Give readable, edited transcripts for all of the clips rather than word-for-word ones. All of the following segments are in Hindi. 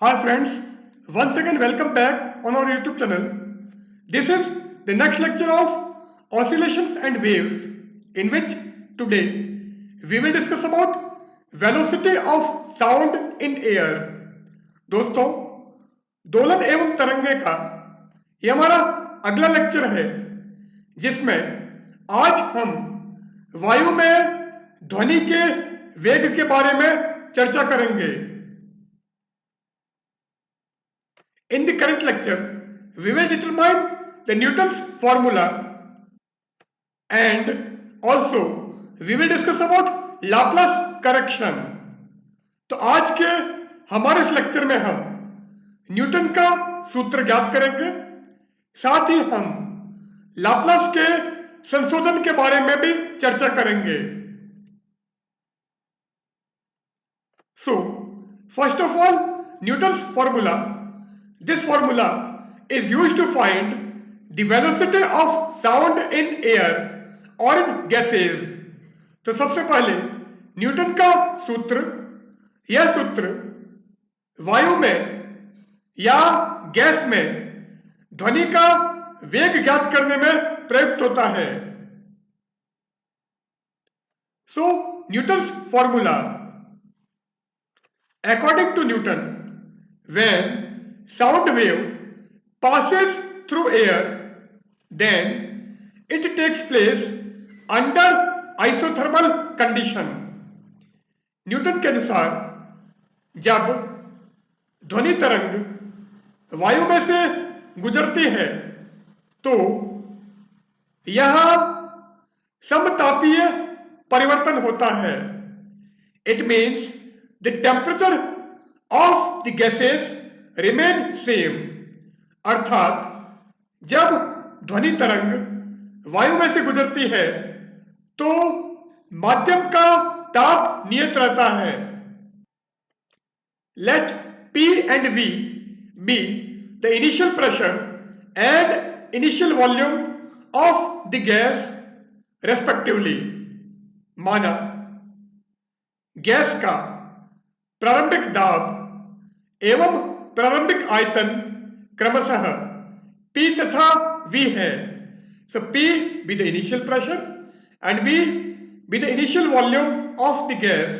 Hi friends, once again welcome back on our YouTube channel. This is the next lecture of oscillations and waves in which today we will discuss about velocity of sound in air. दोस्तों, दोलन एवं तरंगे का ये हमारा अगला लेक्चर है जिसमें आज हम वायु में ध्वनि के वेग के बारे में चर्चा करेंगे. In the current lecture, we will determine the Newton's formula and also we will discuss about Laplace correction. तो आज के हमारे इस लेक्चर में हम न्यूटन का सूत्र ज्ञात करेंगे, साथ ही हम लाप्लास के संशोधन के बारे में भी चर्चा करेंगे. So, first of all, Newton's formula. This formula is used to find the velocity of sound in air or in gases. तो सबसे पहले न्यूटन का सूत्र, यह सूत्र वायु में या गैस में ध्वनि का वेग ज्ञात करने में प्रयुक्त होता है. So, Newton's formula. According to Newton, when sound wave passes through air, then it takes place under isothermal condition. Newton के अनुसार जब ध्वनि तरंग वायु में से गुजरती है तो यह समतापीय परिवर्तन होता है. It means the temperature of the gases remain same. अर्थात जब ध्वनि तरंग वायु में से गुजरती है तो माध्यम का ताप नियत रहता है. Let P and V be the initial pressure and initial volume of the gas respectively. माना गैस का प्रारंभिक दाब एवं प्रारंभिक आयतन क्रमशः P तथा V है. So P be the initial pressure and V be the initial volume of the gas.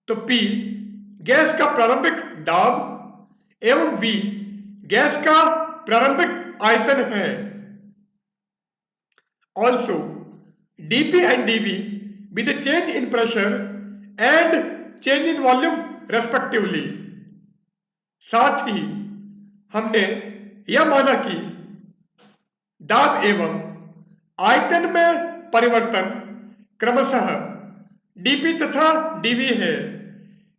तो P गैस का प्रारंभिक दाब एवं V गैस का प्रारंभिक आयतन है. Also dP and dV be the change in pressure and change in volume respectively. साथ ही हमने यह माना कि दाब एवं आयतन में परिवर्तन क्रमशः dP तथा dV है,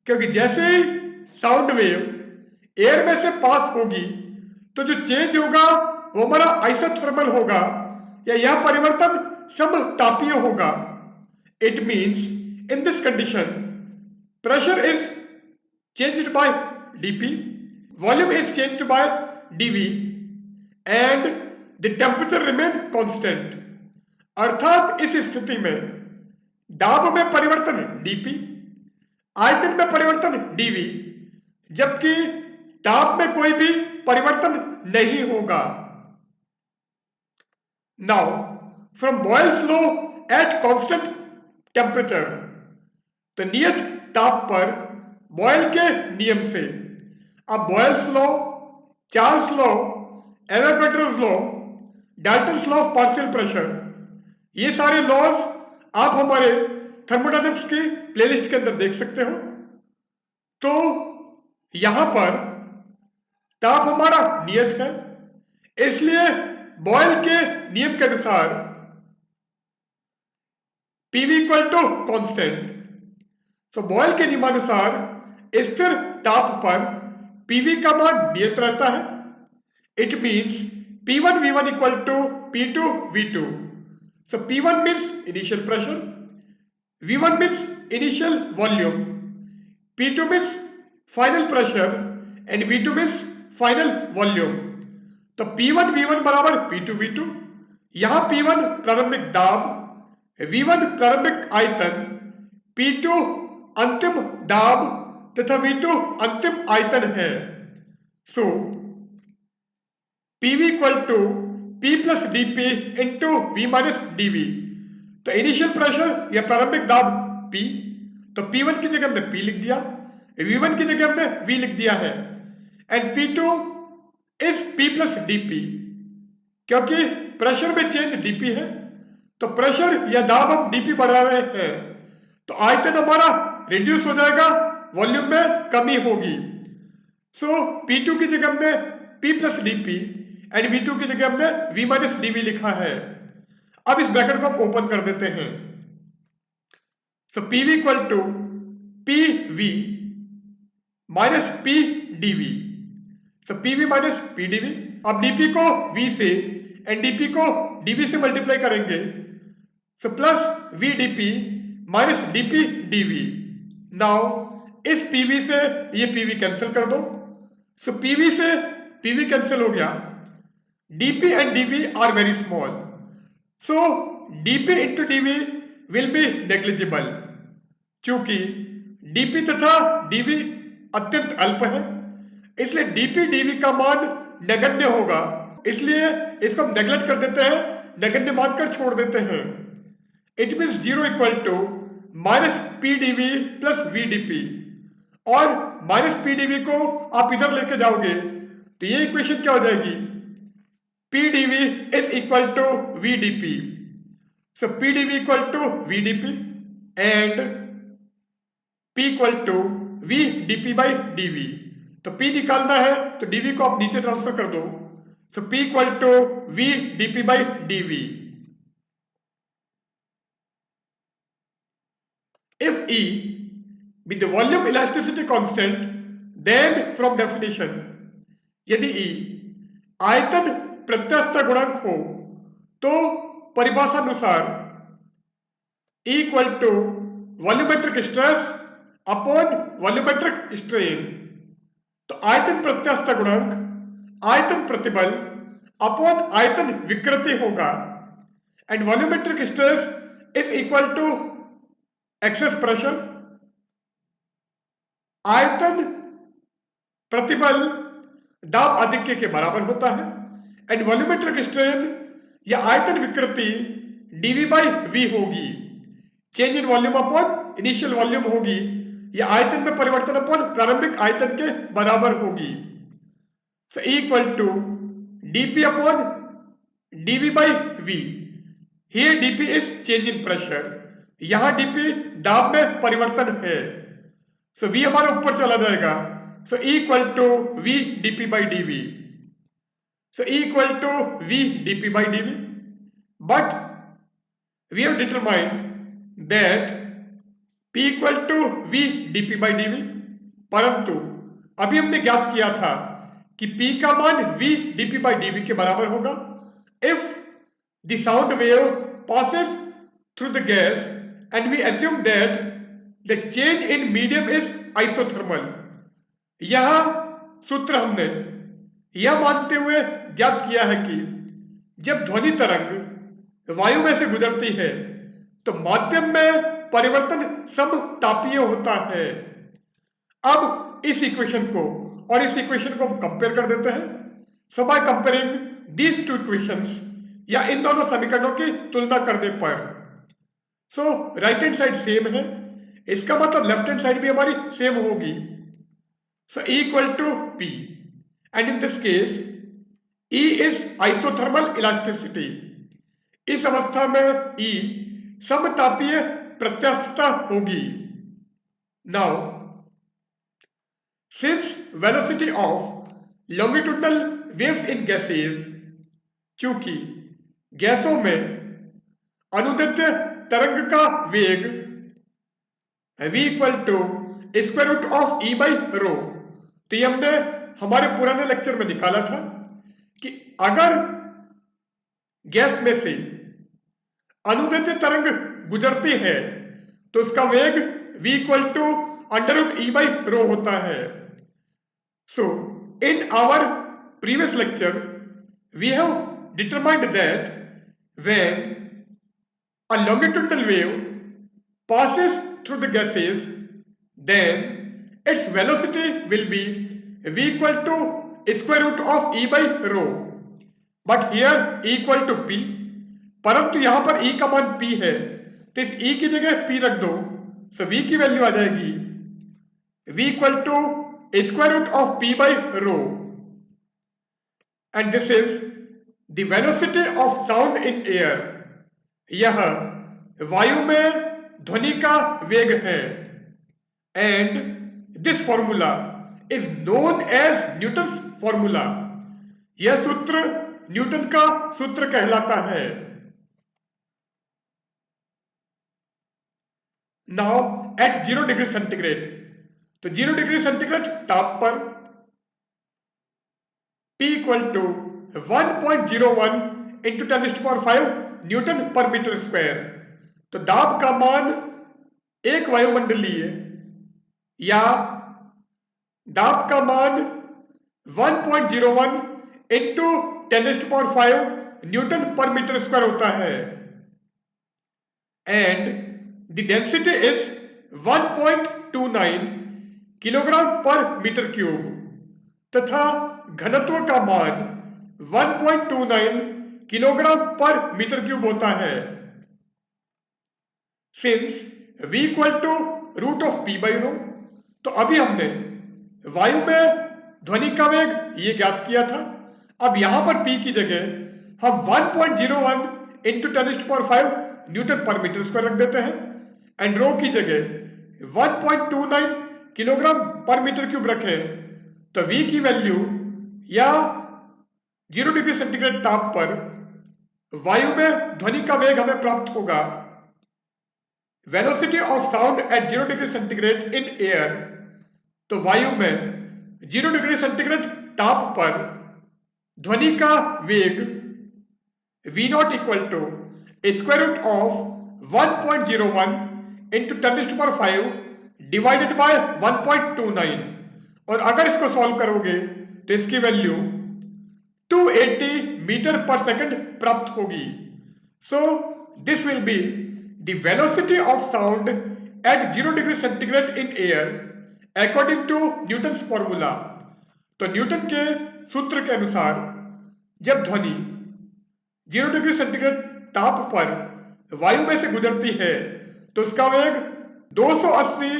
क्योंकि जैसे ही साउंड वेव एयर में से पास होगी तो जो चेंज होगा वो हमारा आइसोथर्मल होगा या यह परिवर्तन समतापीय होगा. It means in this condition pressure is changed by dP, volume is changed by dV and the temperature remain constant. अर्थात इस स्थिति में दाब में परिवर्तन dP, आयतन में परिवर्तन dV, जबकि ताप में कोई भी परिवर्तन नहीं होगा. Now from Boyle's law at constant temperature, तो नियत ताप पर बॉयल के नियम से, अब Boyle's law, Charles law, Avogadro's law, Dalton's law of partial pressure, ये सारे लॉज आप हमारे थर्मोडायनेमिक्स की प्लेलिस्ट के अंदर देख सकते हो. तो यहां पर ताप हमारा नियत है, इसलिए बॉयल के नियम के अनुसार PV इक्वल टू कॉन्स्टेंट. तो बॉयल के नियमानुसार स्थिर ताप पर PV का मान नियत रहता है. It means P1 V1 equal to P2 V2. So P1 means initial pressure, V1 means initial volume, P2 means final pressure and V2 means final volume. तो P1 V1 बराबर P2 V2. यहां P1 प्रारंभिक दाब, V1 प्रारंभिक आयतन, P2 अंतिम दाब तथा V2 अंतिम आयतन है। So PV equal to P plus DP into V minus DV। तो इनिशियल प्रेशर या प्रारंभिक दाब P, तो P1 की जगह हमने P लिख दिया, V1 की जगह हमने V लिख दिया है, and P2 is P plus DP। क्योंकि प्रेशर में चेंज DP है, तो प्रेशर या दाब हम DP बढ़ा रहे हैं, तो आयतन हमारा रिड्यूस हो जाएगा, वॉल्यूम में कमी होगी। सो P2 की जगह हमने P plus DP and V2 की जगह हमने V माइनस DV लिखा है। अब इस ब्रैकेट को हम ओपन कर देते हैं। So PV equal to PV minus PDV। So PV minus PDV। अब DP को V से एंड DP को DV से मल्टीप्लाई करेंगे, so plus VDP minus DP DV। Now इस PV से ये PV कैंसिल कर दो, सो PV से PV कैंसिल हो गया, DP and DV are very small, so DP into DV will be negligible। चूंकि DP तथा DV अत्यंत अल्प है, इसलिए DP DV का मान नगण्य होगा, इसलिए इसको हम नेग्लेक्ट कर देते हैं, नगण्य मानकर छोड़ देते हैं। It means 0 equal to minus PDV plus VDP, और माइनस PDV को आप इधर लेके जाओगे तो ये इक्वेशन क्या हो जाएगी, PDV is equal to VDP। So PDV equal to VDP and P equal to VDP by DV। तो P निकालना है तो DV को आप नीचे ट्रांसफर कर दो, so P equal to VDP by DV। If E be the volume elasticity constant, then from definition, यदि E आयतन प्रत्यास्थता गुणांक हो तो परिभाषा अनुसार E equal to volumetric stress upon volumetric strain. तो आयतन प्रत्यास्थता गुणांक आयतन प्रतिबल अपॉन आयतन विकृति होगा, and volumetric stress is equal to excess pressure. आयतन प्रतिबल दाब आधिक्य के बराबर होता है, एंड वॉल्यूमेट्रिक स्ट्रेन या आयतन विकृति dV बाई V होगी, change in volume upon initial volume होगी, या आयतन में परिवर्तन अपॉन प्रारंभिक आयतन के बराबर होगी। So E equal to DP upon DV by V। Here DP is change in pressure, यहां DP दाब में परिवर्तन है, सो V हमारा ऊपर चला जाएगा, so E equal to V dP by dV। So E equal to V dP by dV, but we have determined that P equal to V dP by dV, परंतु अभी हमने ज्ञात किया था कि P का मान V dP by dV के बराबर होगा if the sound wave passes through the gas and we assume that the change in medium is isothermal। यह सूत्र हमने यह मानते हुए ज्ञात किया है कि जब ध्वनि तरंग वायु में से गुजरती है तो माध्यम में परिवर्तन समतापीय होता है। अब इस इक्वेशन को और इस इक्वेशन को हम कंपेयर कर देते हैं, so by comparing these two equations, या इन दोनों समीकरणों की तुलना करने पर, so right hand side same है, इसका मतलब लेफ्ट हैंड साइड भी हमारी सेम होगी। So E equal to P, and in this case E is isothermal elasticity। इस अवस्था में E समतापीय प्रत्यास्थता होगी। Now since velocity of longitudinal waves in gases, चूंकि गैसों में अनुदैर्ध्य तरंग का वेग V equal to square root of E by rho, तो ये हमने हमारे पुराने लेक्चर में निकाला था कि अगर गैस में से अनुदैर्ध्य तरंग गुजरती है तो उसका वेग V equal to under root E by rho होता है। So in our previous lecture we have determined that when a longitudinal wave passes through the gases, then its velocity will be v equal to square root of e by rho. But here e equal to p, परंतु यहां पर e का मान p है, तो इस e की जगह p रख दो, so v की वैल्यू आ जाएगी v equal to square root of p by rho, and this is the velocity of sound in air. यह वायु में ध्वनि का वेग है, and this formula is known as Newton's formula. यह सूत्र न्यूटन का सूत्र कहलाता है. Now at 0 डिग्री सेंटीग्रेड, तो 0 डिग्री सेंटीग्रेड ताप पर P equal to 1.01 into 10⁵ newton per metre square. तो दाब का मान एक वायुमंडलीय या दाब का मान 1.01 into 10⁵ newton per metre square होता है, and the density is 1.29 kilogram पर मीटर क्यूब, तथा घनत्व का मान 1.29 किलोग्राम पर मीटर क्यूब होता है. Since v equal to root of p by rho, तो अभी हमने वायु में ध्वनि का वेग ये ज्ञात किया था. अब यहां पर p की जगह हम 1.01 into 10⁵ newton per metre square रख देते हैं, एंड रो की जगह 1.29 किलोग्राम पर मीटर क्यूब रखें, तो v की वैल्यू या 0 डिग्री सेंटीग्रेड ताप पर वायु में ध्वनि का वेग हमें प्राप्त होगा. Velocity of sound at 0 degree centigrade in air, तो वायु में 0 डिग्री सेंटीग्रेड ताप पर ध्वनि का वेग v nought equal to square root of 1.01 into 10⁵ divided by 1.29, और अगर इसको सॉल्व करोगे तो इसकी वैल्यू 280 मीटर पर सेकंड प्राप्त होगी. So this will be the velocity of sound at 0 degree centigrade in air according to Newton's formula. तो न्यूटन के सूत्र के अनुसार जब ध्वनि 0 डिग्री सेंटीग्रेड ताप पर वायु में से गुजरती है तो उसका वेग 280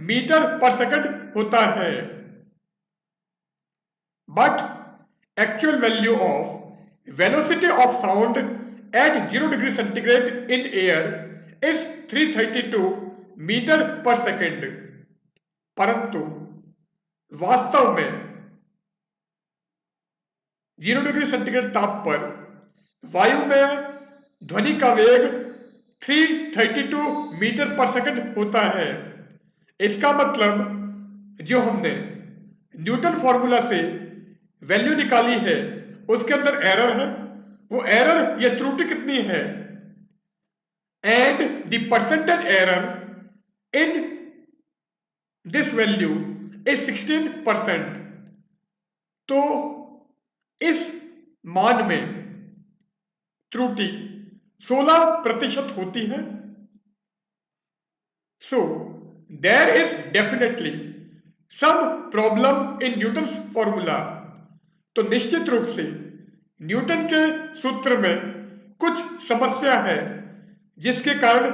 मीटर पर सेकंड होता है. But actual value of velocity of sound at 0 degree centigrade in air is 332 metre per second. परंतु वास्तव में 0 डिग्री सेंटीग्रेड ताप पर वायु में ध्वनि का वेग 332 मीटर पर सेकेंड होता है. इसका मतलब जो हमने न्यूटन फॉर्मूला से वैल्यू निकाली है उसके अंदर एरर है. वो एरर या त्रुटि कितनी है, and the percentage error in this value is 16%. तो इस मान में त्रुटि 16% होती है. So there is definitely some problem in Newton's formula. तो निश्चित रूप से न्यूटन के सूत्र में कुछ समस्या है जिसके कारण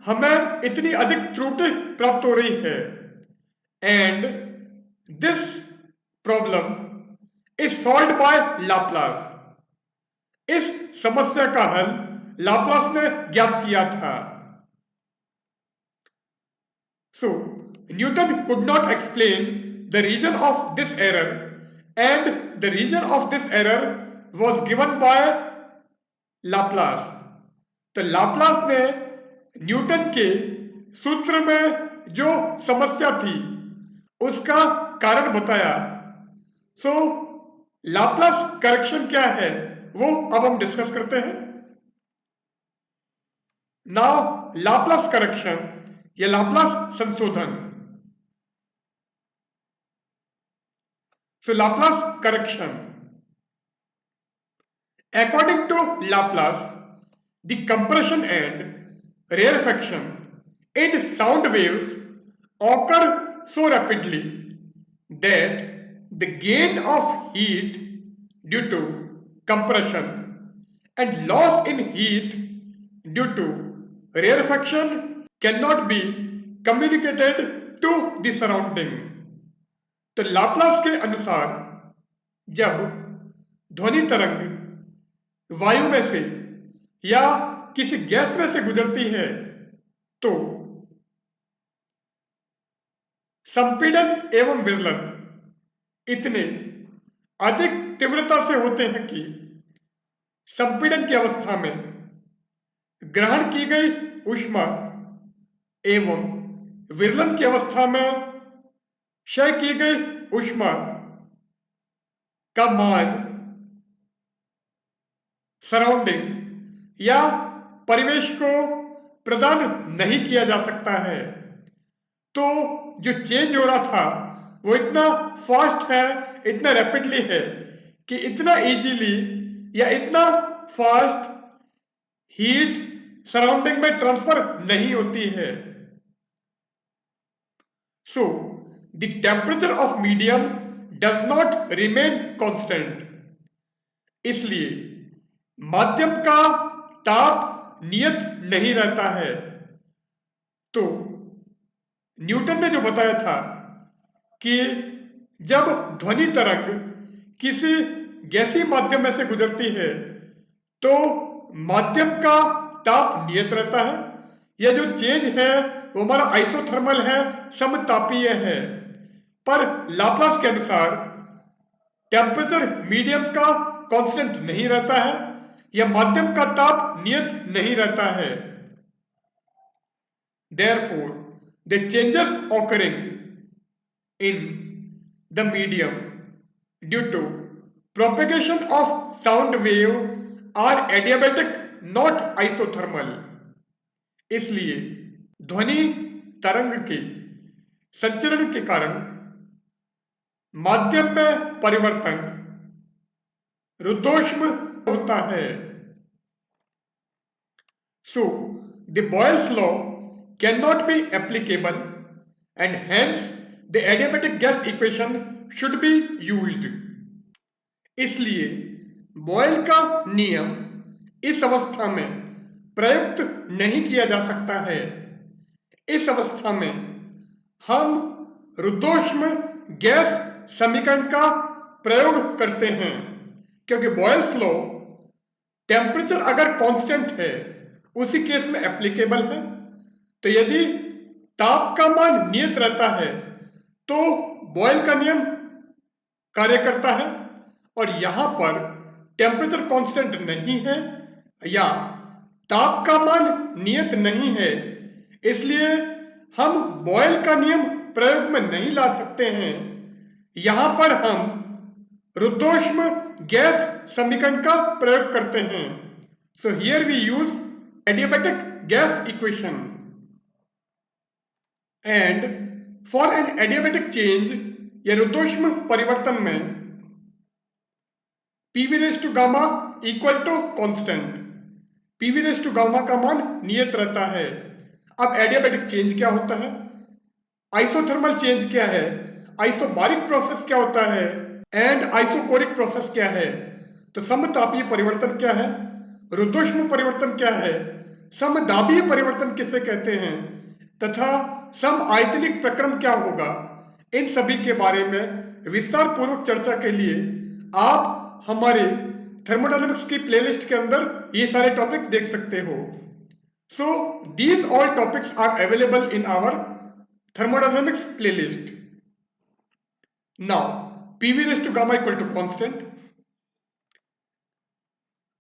हमें इतनी अधिक त्रुटि प्राप्त हो रही है, and this problem is solved by Laplace. इस समस्या का हल लाप्लास ने ज्ञात किया था. So Newton could not explain the reason of this error, and the reason of this error was given by Laplace. तो लाप्लास ने न्यूटन के सूत्र में जो समस्या थी उसका कारण बताया. सो लाप्लास करेक्शन क्या है वो अब हम डिस्कस करते हैं. नाउ लाप्लास करेक्शन या लाप्लास संशोधन. So Laplace correction. According to Laplace, the compression and rarefaction in sound waves occur so rapidly that the gain of heat due to compression and loss in heat due to rarefaction cannot be communicated to the surrounding. तो लाप्लास के अनुसार जब ध्वनि तरंग वायु में से या किसी गैस में से गुजरती है तो संपीड़न एवं विरलन इतने अधिक तीव्रता से होते हैं कि संपीड़न की अवस्था में ग्रहण की गई ऊष्मा एवं विरलन की अवस्था में क्षय की गई ऊष्मा का मान सराउंडिंग या परिवेश को प्रदान नहीं किया जा सकता है। तो जो चेंज हो रहा था वो इतना फास्ट है, इतना रैपिडली है कि इतना इजीली या इतना फास्ट हीट सराउंडिंग में ट्रांसफर नहीं होती है। So the temperature of medium does not remain constant. इसलिए माध्यम का ताप नियत नहीं रहता है। तो न्यूटन ने जो बताया था कि जब ध्वनि तरंग किसी गैसीय माध्यम में से गुजरती है तो माध्यम का ताप नियत रहता है। यह जो चेंज है वो हमारा आइसोथर्मल है, समतापीय है। पर लाप्लास के अनुसार टेम्परेचर मीडियम का कांस्टेंट नहीं रहता है या माध्यम का ताप नियत नहीं रहता है। Therefore, the changes occurring in the medium due to propagation of sound wave are adiabatic, not isothermal. इसलिए ध्वनि तरंग के संचरण के कारण माध्यम में परिवर्तन रुद्धोष्म होता है। So, the Boyle's law cannot be applicable and hence the adiabatic gas equation should be used. इसलिए बॉयल का नियम इस अवस्था में प्रयुक्त नहीं किया जा सकता है। इस अवस्था में हम रुद्धोष्म गैस समीकरण का प्रयोग करते हैं क्योंकि बॉयल्स लॉ टेम्परेचर अगर कांस्टेंट है उसी केस में एप्लीकेबल है। तो यदि ताप का मान नियत रहता है तो बॉयल का नियम कार्य करता है और यहां पर टेम्परेचर कांस्टेंट नहीं है या ताप का मान नियत नहीं है, इसलिए हम बॉयल का नियम प्रयोग में नहीं ला सकते हैं। यहां पर हम रुद्धोष्म गैस समीकरण का प्रयोग करते हैं। So here we use adiabatic gas equation and for an adiabatic change या रुद्धोष्म परिवर्तन में PV raise to gamma equal to constant, PV raise to gamma का मान नियत रहता है। अब एडियाबैटिक चेंज क्या होता है, आइसोथर्मल चेंज क्या है, आइसोबारिक प्रोसेस क्या होता है एंड आइसोकोरिक प्रोसेस क्या है। तो समतापीय परिवर्तन क्या है, रुद्धोष्म परिवर्तन क्या है, समदाबीय परिवर्तन किसे कहते हैं तथा सम आयतनिक प्रक्रम क्या होगा, इन सभी के बारे में विस्तार पूर्वक चर्चा के लिए आप हमारे थर्मोडायनामिक्स की प्लेलिस्ट के अंदर ये सारे टॉपिक देख सकते हो। So these all topics are available in our thermodynamics playlist. Now PV raise to gamma equal to constant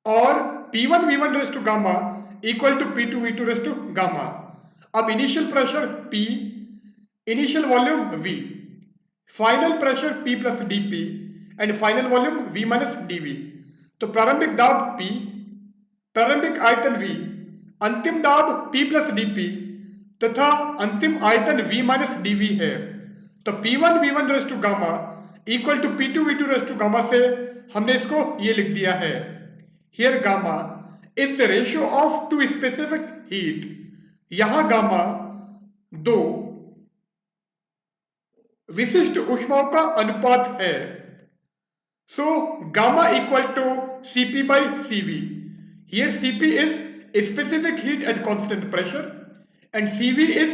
और P1V1 raise to gamma equal to P2V2 raise to gamma. अब initial pressure P, initial volume V, final pressure P plus dP and final volume V minus dV। तो प्रारंभिक दाब P, प्रारंभिक आयतन V, अंतिम दाब P प्लस dP तथा अंतिम आयतन V माइनस dV है। तो P1V1 raise to gamma equal to P2V2 raise to gamma से हमने इसको ये लिख दिया है। Here gamma is the ratio of two specific heat. यहां गामा दो विशिष्ट ऊष्माओं का अनुपात है। So gamma equal to Cp by Cv. Here Cp is specific heat at constant pressure and Cv is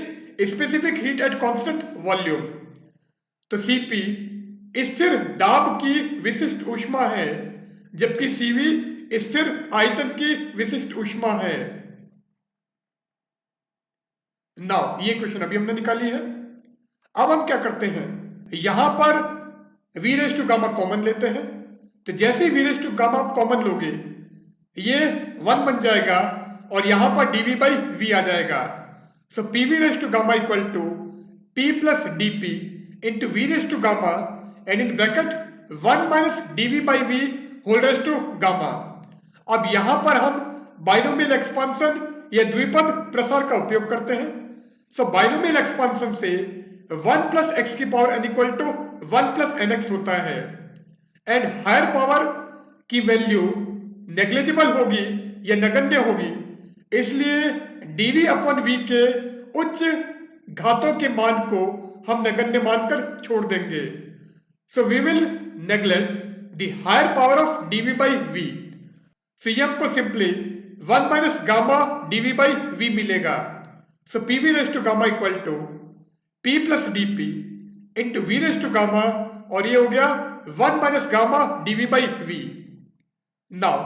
specific heat at constant volume. तो Cp स्थिर दाब की विशिष्ट ऊष्मा है, जबकि Cv स्थिर आयतन की विशिष्ट ऊष्मा है। नाउ ये क्वेश्चन अभी हमने निकाली है। अब हम क्या करते हैं, यहां पर V raise to gamma common लेते हैं। तो जैसे ही वी रेस टू गामा आप कॉमन लोगे, ये 1 बन जाएगा और यहां पर dv बाई वी आ जाएगा। So P V raise to gamma equal to p plus D P into we raise to gamma and in bracket 1 minus d v by v whole raise to gamma. अब यहां पर हम बाइनोमियल एक्सपांसन या द्विपद प्रसार का उपयोग करते हैं। सो बाइनोमियल एक्सपांसन से 1 प्लस एक्स की power n equal to 1 plus N X होता है एंड हायर पावर की वैल्यू नेग्लिजिबल होगी या नगण्य होगी, इसलिए dv अपॉन v के उच्च घातों के मान को हम नगण्य मानकर छोड़ देंगे। So we will neglect the higher power of dv by v। So ये हमको simply 1 minus gamma dv by v मिलेगा। So P V raise to gamma equal to p plus D P into we raise to gamma, और ये हो गया 1 minus gamma dv by v। Now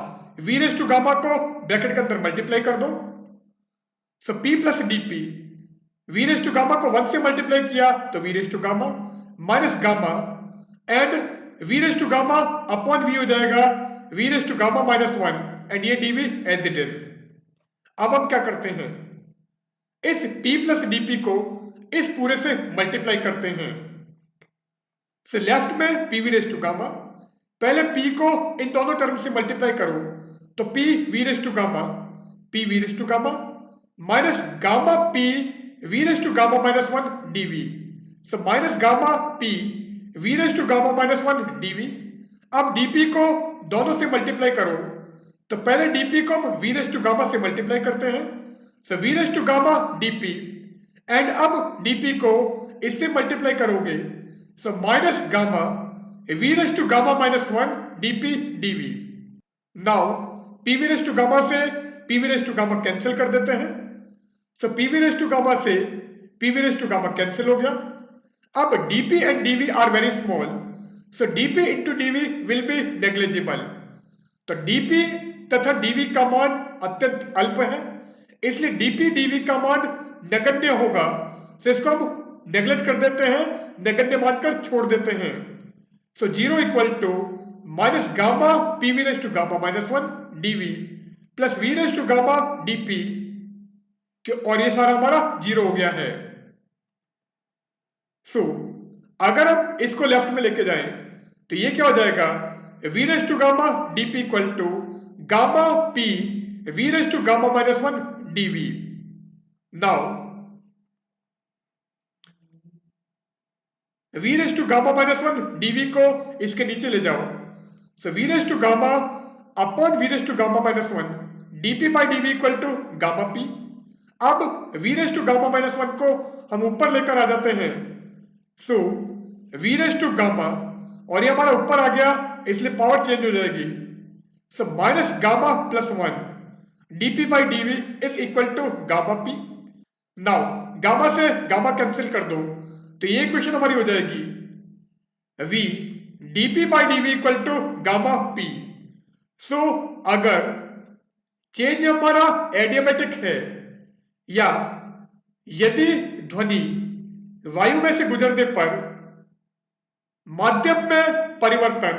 V raise to gamma को ब्रैकेट के अंदर मल्टीप्लाई कर दो। So p plus D P, we raise to gamma को 1 से मल्टीप्लाई किया तो V raise to gamma minus gamma and V raise to gamma upon v हो जाएगा V raise to gamma minus 1 and ये dv एज इट इज। अब हम क्या करते हैं, इस p प्लस dp को इस पूरे से मल्टीप्लाई करते हैं। सो लेफ्ट में p V raise to gamma, पहले p को इन दोनों टर्म से मल्टीप्लाई करो तो p V raise to gamma, p V raise to gamma minus gamma p V raise to gamma minus 1 dv। So minus gamma p V raise to gamma minus 1 dv। अब dp को दोनों से मल्टीप्लाई करो तो पहले dp को हम वी रेस टू गामा से मल्टीप्लाई करते हैं। So V raise to gamma dp and अब dp को इससे मल्टीप्लाई करोगे, so minus gamma V raise to gamma minus 1 dp dv। Now p V raise to gamma से p V raise to gamma cancel कर देते हैं। So p V raise to gamma से p V raise to gamma cancel हो गया। अब dp and dv are very small, so dp into dv will be negligible. तो dp तथा dv का मान अत्यंत अल्प है, इसलिए dp dv का मान नगण्य होगा। तो इसको हम नेग्लेक्ट कर देते हैं, नगण्य मानकर छोड़ देते हैं। So 0 equal to minus gamma P we raise to gamma minus 1 dv plus V raise to gamma dp, और ये सारा हमारा 0 हो गया है। सो अगर हम इसको लेफ्ट में लेके जाएं तो ये क्या हो जाएगा, V raise to gamma dp equal to gamma p V raise to gamma minus 1 dv। Now V raise to gamma minus 1 dv को इसके नीचे ले जाओ। So V raise to gamma upon V raise to gamma minus 1 dp by dv equal to gamma p। अब V raise to gamma minus 1 को हम ऊपर लेकर आ जाते हैं। So V raise to gamma, और ये हमारा ऊपर आ गया इसलिए पावर चेंज हो जाएगी। So minus gamma plus 1 dp by dv is equal to gamma p। Now gamma से गामा कैंसिल कर दो तो ये इक्वेशन हमारी हो जाएगी v dp by dv equal to gamma p। So अगर चेंज हमारा एडियाबैटिक है या यदि ध्वनि वायु में से गुजरने पर माध्यम में परिवर्तन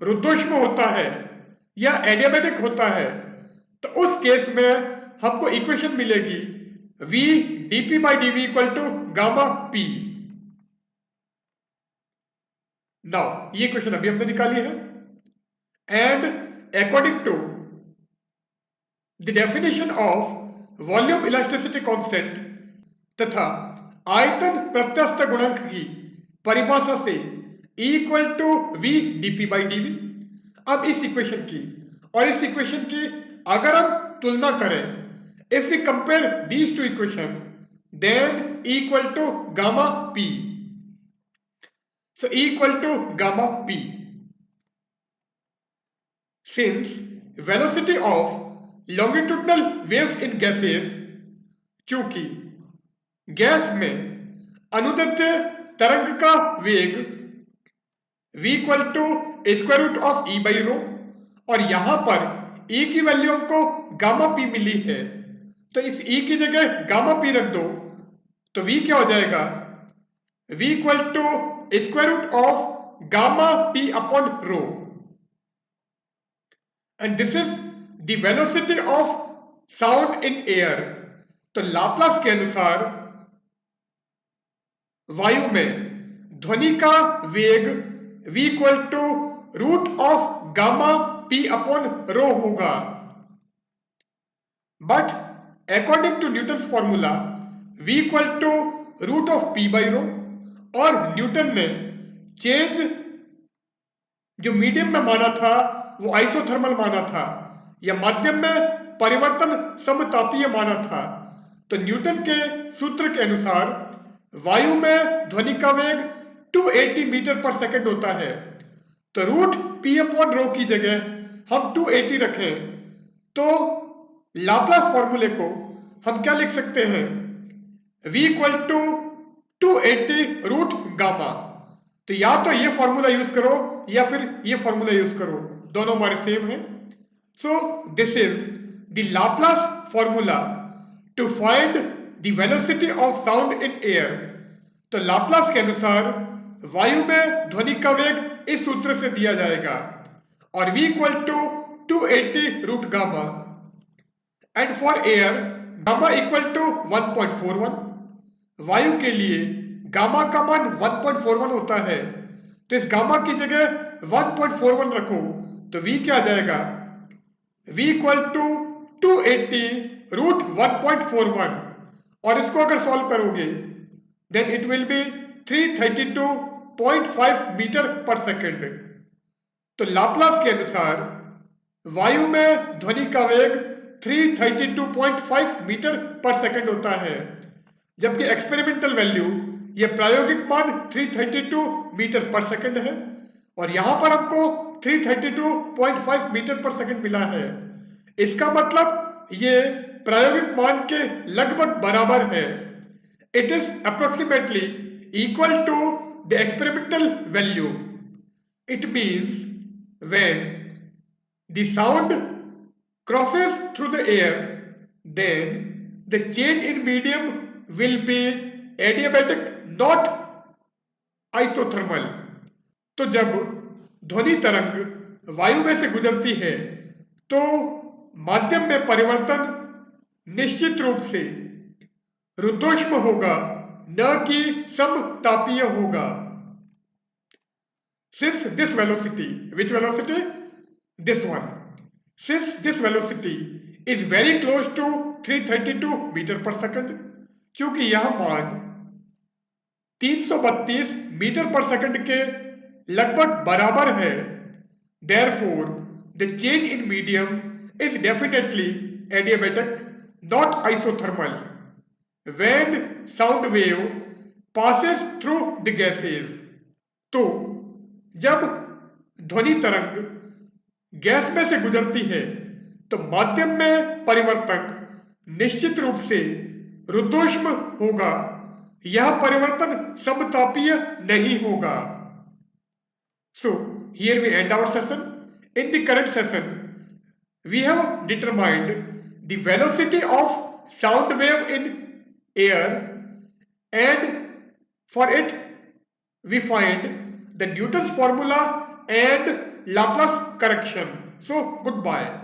रुद्धोष्म होता है या एडियाबैटिक होता है, तो उस केस में हमको इक्वेशन मिलेगी v dp by dv equal to gamma p। Now ये क्वेश्चन अभी हमने निकाली है and according to the definition of volume elasticity constant तथा आयतन प्रत्यास्थ गुणांक की परिभाषा से E equal to V dp by dv। अब इस इक्वेशन की और इस इक्वेशन की अगर हम तुलना करें, if we compare these to equation then E equal to gamma p। So E equal to gamma p. Since velocity of longitudinal waves in gases, चूंकि गैस में अनुदैर्ध्य तरंग का वेग v equal to square root of e by rho, और यहां पर e की वैल्यू हमको गामा p मिली है, तो इस e की जगह गामा p रख दो, तो v क्या हो जाएगा, v equal to square root of gamma p upon rho, and this is the velocity of sound in air. तो लाप्लास के अनुसार वायु में ध्वनि का वेग v equal to root of gamma p upon rho होगा। But according to Newton formula v equal to root of p by rho, और न्यूटन ने चेंज जो मीडियम में माना था वो आइसोथर्मल माना था, या माध्यम में परिवर्तन समतापीय माना था। तो न्यूटन के सूत्र के अनुसार वायु में ध्वनि का वेग 280 मीटर पर सेकंड होता है, तो रूट p अपॉन रो की जगह हम 280 रखें, तो लाप्लास फॉर्मूले को हम क्या लिख सकते हैं, v equal to 280 root gamma. तो या तो ये फॉर्मूला यूज करो या फिर ये फॉर्मूला यूज करो, दोनों हमारे सेम है। So this is the Laplace formula to find the velocity of sound in air. तो लाप्लास के अनुसार वायु में ध्वनि का वेग इस सूत्र से दिया जाएगा, और v equal to 280 root gamma, and for air gamma equal to 1.41। वायु के लिए गामा का मान 1.41 होता है, तो इस गामा की जगह 1.41 रखो, तो v क्या आ जाएगा, v इक्वल टू 280 रूट 1.41, और इसको अगर सॉल्व करोगे then it will be 332.5 metre per second. तो लाप्लास के अनुसार वायु में ध्वनि का वेग 332.5 मीटर पर सेकेंड होता है, जबकि एक्सपेरिमेंटल वैल्यू ये प्रायोगिक मान 332 मीटर पर सेकेंड है, और यहां पर हमको 332.5 मीटर पर सेकेंड मिला है। इसका मतलब ये प्रायोगिक मान के लगभग बराबर है। It is approximately equal to the experimental value. It means when the sound crosses through the air, then the change in medium will be adiabatic, not isothermal। तो जब ध्वनि तरंग वायु में से गुजरती है तो माध्यम में परिवर्तन निश्चित रूप से रुद्धोष्म होगा, न कि समतापीय होगा। Since this velocity, which velocity? This one. Since this velocity is very close to 332 metre पर सेकंड, क्योंकि यह मान 332 मीटर पर सेकंड के लगभग बराबर है, therefore the change in medium is definitely adiabatic, not isothermal, when sound wave passes through the gases। तो जब ध्वनि तरंग गैस में से गुजरती है तो माध्यम में परिवर्तन निश्चित रूप से रुद्धोष्म होगा, यह परिवर्तन समतापीय नहीं होगा। So here we end our session. In the current session we have determined the velocity of sound wave in air, and for it we find the Newton's formula and Laplace correction. So goodbye.